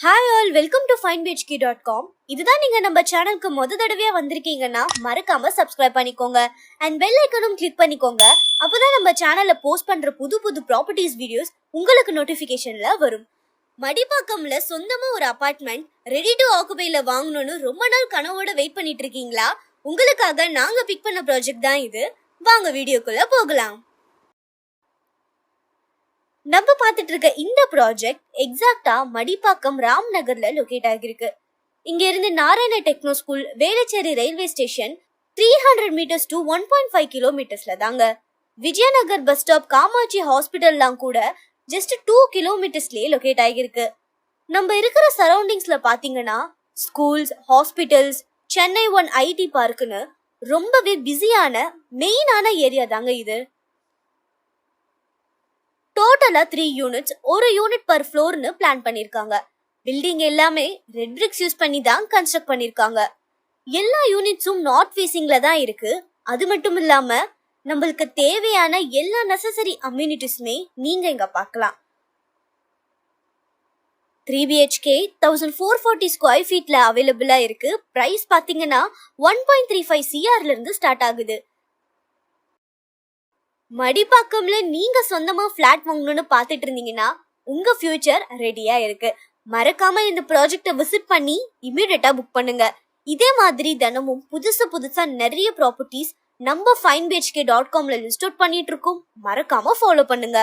Hi all, welcome to finebhk.com. இதுதான் நீங்க நம்ம சேனலுக்கு தடவையா வந்திருக்கீங்கன்னா மறக்காம சப்ஸ்கிரைப் பண்ணிக்கோங்க அண்ட் பெல் ஐக்கனும் கிளிக் பண்ணிக்கோங்க. அப்பதான் நம்ம சேனல்ல போஸ்ட் பண்ற புது புது ப்ராப்பர்ட்டிஸ் வீடியோஸ் உங்களுக்கு நோட்டிபிகேஷன்ல வரும். மடிப்பாக்கம்ல சொந்தமா ஒரு அபார்ட்மெண்ட் ரெடி டு ஆக்குபைல வாங்கணும்னு ரொம்ப நாள் கனவோட வெயிட் பண்ணிட்டு இருக்கீங்களா? உங்களுக்காக நாங்க பிக் பண்ண ப்ராஜெக்ட் தான் இது. வாங்க வீடியோக்குள்ள போகலாம். நம்ம பார்த்துட்டு இருக்க இந்த ப்ராஜெக்ட் எக்ஸாக்டா மடிப்பாக்கம் ராம் நகர்ல லொகேட் ஆகிருக்கு. இங்க இருந்து Narayana techno school, Velachery railway station 300 metres to 1.5 கிலோமீட்டர்ஸ்ல தாங்க. விஜயநகர் பஸ் ஸ்டாப், காமாட்சி ஹாஸ்பிட்டல்லாம் கூட ஜஸ்ட் 2 கிலோமீட்டர்ஸ்லயே லொகேட் ஆகிருக்கு. நம்ம இருக்கிற சரௌண்டிங்ஸ்ல பாத்தீங்கன்னா schools, hospitals, Chennai one IT பார்க்குன்னு ரொம்பவே பிஸியான மெயினான ஏரியா தாங்க இது. டோட்டலா 3 யூனிட்ஸ், ஒரு யூனிட் பர் ஃப்ளோர்னு பிளான் பண்ணிருக்காங்க. பில்டிங் எல்லாமே ரெட் பிரிக்ஸ் யூஸ் பண்ணி தான் கன்ஸ்ட்ரக்ட் பண்ணிருக்காங்க. எல்லா யூனிட்ஸும் நார்த் ஃபேசிங்ல தான் இருக்கு. அது மட்டும் இல்லாம நம்மளுக்கு தேவையான எல்லா நெசசரி அம்யூனிட்டிஸுமே நீங்க இங்க பார்க்கலாம். 3 BHK 1440 ஸ்கொயர் ஃபீட்ல அவைலபிளா இருக்கு. பிரைஸ் பாத்தீங்கன்னா 1.35 CRல இருந்து ஸ்டார்ட் ஆகுது. மடிப்பாக்கம்ல நீங்க சொந்தமா பிளாட் வாங்கணும்னு பாத்துட்டு இருந்தீங்கன்னா உங்க ஃபியூச்சர் ரெடியா இருக்கு. மறக்காம இந்த ப்ராஜெக்ட விசிட் பண்ணி இமிடியேட்டா புக் பண்ணுங்க. இதே மாதிரி தினமும் புதுசா நிறைய ப்ராப்பர்ட்டிஸ் நம்ம finebhk.comல லிஸ்ட் அவுட் பண்ணிட்டு இருக்கோம். மறக்காம ஃபாலோ பண்ணுங்க.